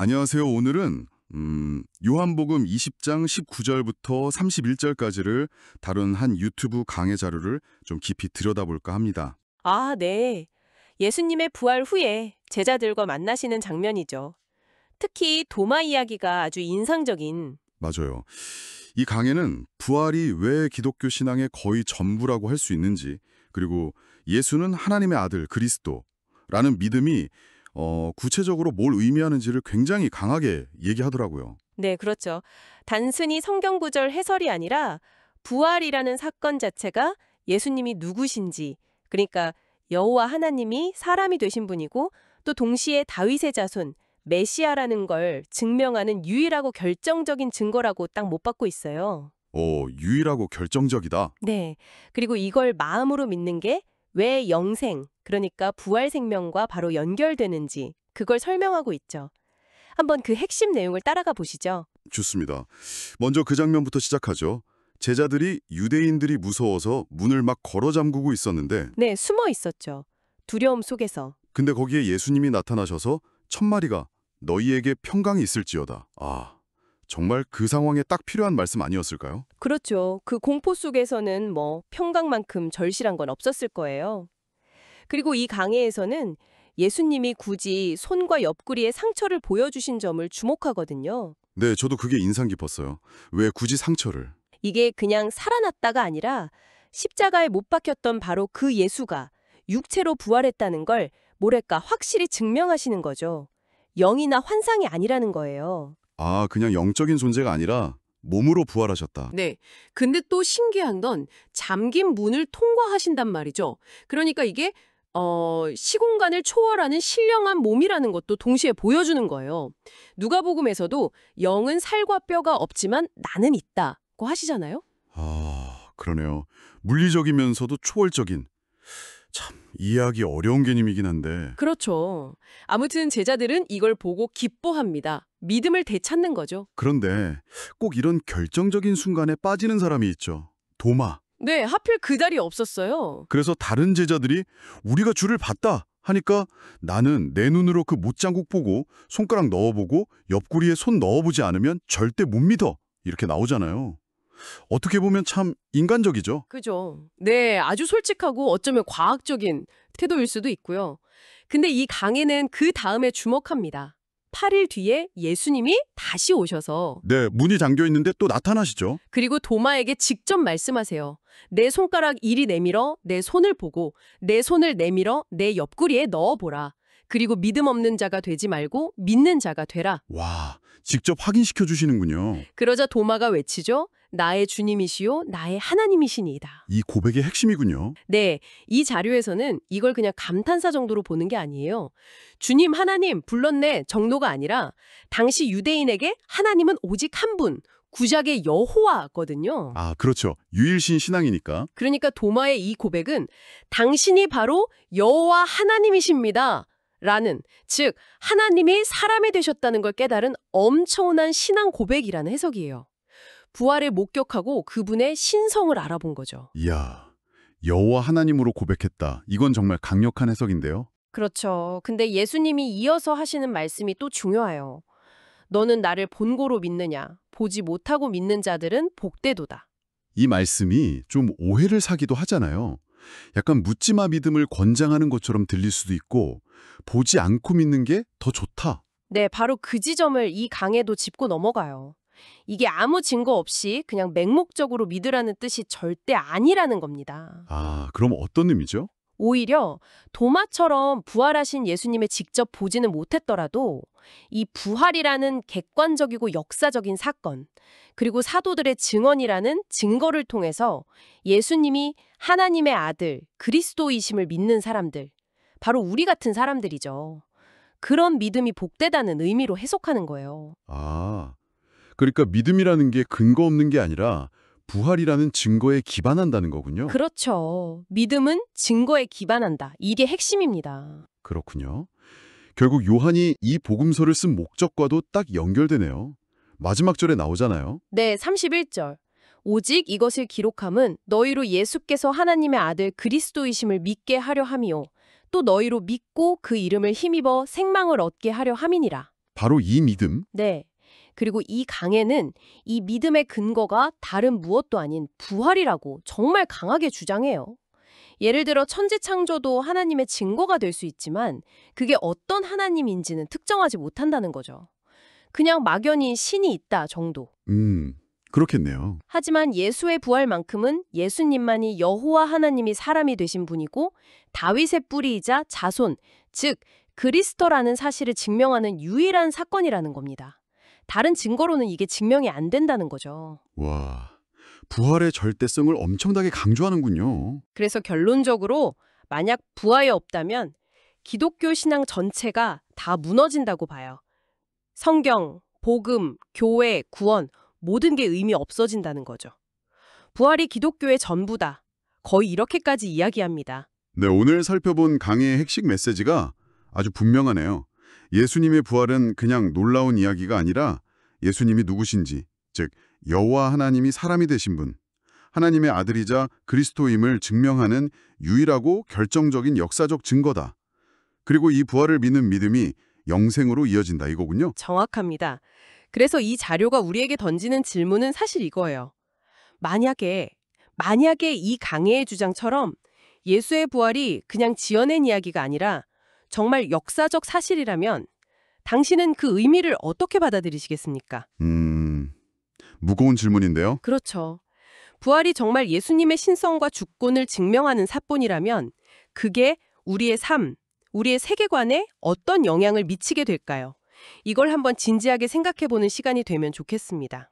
안녕하세요. 오늘은 요한복음 20장 19절부터 31절까지를 다룬 한 유튜브 강해 자료를 좀 깊이 들여다볼까 합니다. 아, 네. 예수님의 부활 후에 제자들과 만나시는 장면이죠. 특히 도마 이야기가 아주 인상적인. 맞아요. 이 강해는 부활이 왜 기독교 신앙의 거의 전부라고 할 수 있는지, 그리고 예수는 하나님의 아들 그리스도라는 믿음이 구체적으로 뭘 의미하는지를 굉장히 강하게 얘기하더라고요. 네, 그렇죠. 단순히 성경 구절 해설이 아니라 부활이라는 사건 자체가 예수님이 누구신지, 그러니까 여호와 하나님이 사람이 되신 분이고 또 동시에 다윗의 자손, 메시아라는 걸 증명하는 유일하고 결정적인 증거라고 딱 못 받고 있어요. 유일하고 결정적이다. 네. 그리고 이걸 마음으로 믿는 게 왜 영생, 그러니까 부활 생명과 바로 연결되는지 그걸 설명하고 있죠. 한번 그 핵심 내용을 따라가 보시죠. 좋습니다. 먼저 그 장면부터 시작하죠. 제자들이 유대인들이 무서워서 문을 막 걸어 잠그고 있었는데 네, 숨어 있었죠. 두려움 속에서. 근데 거기에 예수님이 나타나셔서 천마리가 너희에게 평강이 있을지어다. 정말 그 상황에 딱 필요한 말씀 아니었을까요? 그렇죠. 그 공포 속에서는 평강만큼 절실한 건 없었을 거예요. 그리고 이 강해에서는 예수님이 굳이 손과 옆구리에 상처를 보여주신 점을 주목하거든요. 네, 저도 그게 인상 깊었어요. 왜 굳이 상처를? 이게 그냥 살아났다가 아니라 십자가에 못 박혔던 바로 그 예수가 육체로 부활했다는 걸 뭐랄까 확실히 증명하시는 거죠. 영이나 환상이 아니라는 거예요. 그냥 영적인 존재가 아니라 몸으로 부활하셨다. 네. 근데 또 신기한 건 잠긴 문을 통과하신단 말이죠. 그러니까 이게 시공간을 초월하는 신령한 몸이라는 것도 동시에 보여주는 거예요. 누가복음에서도 영은 살과 뼈가 없지만 나는 있다고 하시잖아요. 그러네요. 물리적이면서도 초월적인. 참, 이해하기 어려운 개념이긴 한데. 그렇죠. 아무튼 제자들은 이걸 보고 기뻐합니다. 믿음을 되찾는 거죠. 그런데 꼭 이런 결정적인 순간에 빠지는 사람이 있죠. 도마. 네, 하필 그 달이 없었어요. 그래서 다른 제자들이 우리가 주를 봤다 하니까 나는 내 눈으로 그 못장국 보고 손가락 넣어보고 옆구리에 손 넣어보지 않으면 절대 못 믿어. 이렇게 나오잖아요. 어떻게 보면 참 인간적이죠. 그죠. 네, 아주 솔직하고 어쩌면 과학적인 태도일 수도 있고요. 근데 이 강해는 그 다음에 주목합니다. 8일 뒤에 예수님이 다시 오셔서 네, 문이 잠겨 있는데 또 나타나시죠. 그리고 도마에게 직접 말씀하세요. 내 손가락 이리 내밀어 내 손을 보고 내 손을 내밀어 내 옆구리에 넣어보라. 그리고 믿음 없는 자가 되지 말고 믿는 자가 되라. 와, 직접 확인시켜 주시는군요. 그러자 도마가 외치죠. 나의 주님이시요 나의 하나님이시니이다. 이 고백의 핵심이군요. 네, 이 자료에서는 이걸 그냥 감탄사 정도로 보는 게 아니에요. 주님 하나님 불렀네 정도가 아니라 당시 유대인에게 하나님은 오직 한 분, 구약의 여호와거든요. 그렇죠. 유일신 신앙이니까. 그러니까 도마의 이 고백은 당신이 바로 여호와 하나님이십니다. 라는, 즉 하나님이 사람이 되셨다는 걸 깨달은 엄청난 신앙 고백이라는 해석이에요. 부활을 목격하고 그분의 신성을 알아본 거죠. 이야, 여호와 하나님으로 고백했다. 이건 정말 강력한 해석인데요. 그렇죠. 근데 예수님이 이어서 하시는 말씀이 또 중요해요. 너는 나를 본고로 믿느냐? 보지 못하고 믿는 자들은 복되도다. 이 말씀이 좀 오해를 사기도 하잖아요. 약간 묻지마 믿음을 권장하는 것처럼 들릴 수도 있고 보지 않고 믿는 게 더 좋다. 네, 바로 그 지점을 이 강에도 짚고 넘어가요. 이게 아무 증거 없이 그냥 맹목적으로 믿으라는 뜻이 절대 아니라는 겁니다. 그럼 어떤 의미죠? 오히려 도마처럼 부활하신 예수님을 직접 보지는 못했더라도 이 부활이라는 객관적이고 역사적인 사건, 그리고 사도들의 증언이라는 증거를 통해서 예수님이 하나님의 아들, 그리스도이심을 믿는 사람들, 바로 우리 같은 사람들이죠. 그런 믿음이 복되다는 의미로 해석하는 거예요. 그러니까 믿음이라는 게 근거 없는 게 아니라 부활이라는 증거에 기반한다는 거군요. 그렇죠. 믿음은 증거에 기반한다. 이게 핵심입니다. 그렇군요. 결국 요한이 이 복음서를 쓴 목적과도 딱 연결되네요. 마지막 절에 나오잖아요. 네, 31절. 오직 이것을 기록함은 너희로 예수께서 하나님의 아들 그리스도이심을 믿게 하려 함이요. 또 너희로 믿고 그 이름을 힘입어 생망을 얻게 하려 함이니라. 바로 이 믿음? 네. 그리고 이 강해는 이 믿음의 근거가 다른 무엇도 아닌 부활이라고 정말 강하게 주장해요. 예를 들어 천지창조도 하나님의 증거가 될 수 있지만 그게 어떤 하나님인지는 특정하지 못한다는 거죠. 그냥 막연히 신이 있다 정도. 그렇겠네요. 하지만 예수의 부활만큼은 예수님만이 여호와 하나님이 사람이 되신 분이고 다윗의 뿌리이자 자손, 즉 그리스도라는 사실을 증명하는 유일한 사건이라는 겁니다. 다른 증거로는 이게 증명이 안 된다는 거죠. 와, 부활의 절대성을 엄청나게 강조하는군요. 그래서 결론적으로 만약 부활이 없다면 기독교 신앙 전체가 다 무너진다고 봐요. 성경, 복음, 교회, 구원 모든 게 의미 없어진다는 거죠. 부활이 기독교의 전부다. 거의 이렇게까지 이야기합니다. 네, 오늘 살펴본 강의의 핵심 메시지가 아주 분명하네요. 예수님의 부활은 그냥 놀라운 이야기가 아니라 예수님이 누구신지, 즉 여호와 하나님이 사람이 되신 분, 하나님의 아들이자 그리스도임을 증명하는 유일하고 결정적인 역사적 증거다. 그리고 이 부활을 믿는 믿음이 영생으로 이어진다 이거군요. 정확합니다. 그래서 이 자료가 우리에게 던지는 질문은 사실 이거예요. 만약에 이 강해의 주장처럼 예수의 부활이 그냥 지어낸 이야기가 아니라 정말 역사적 사실이라면 당신은 그 의미를 어떻게 받아들이시겠습니까? 무거운 질문인데요. 그렇죠. 부활이 정말 예수님의 신성과 주권을 증명하는 사본이라면 그게 우리의 삶, 우리의 세계관에 어떤 영향을 미치게 될까요? 이걸 한번 진지하게 생각해보는 시간이 되면 좋겠습니다.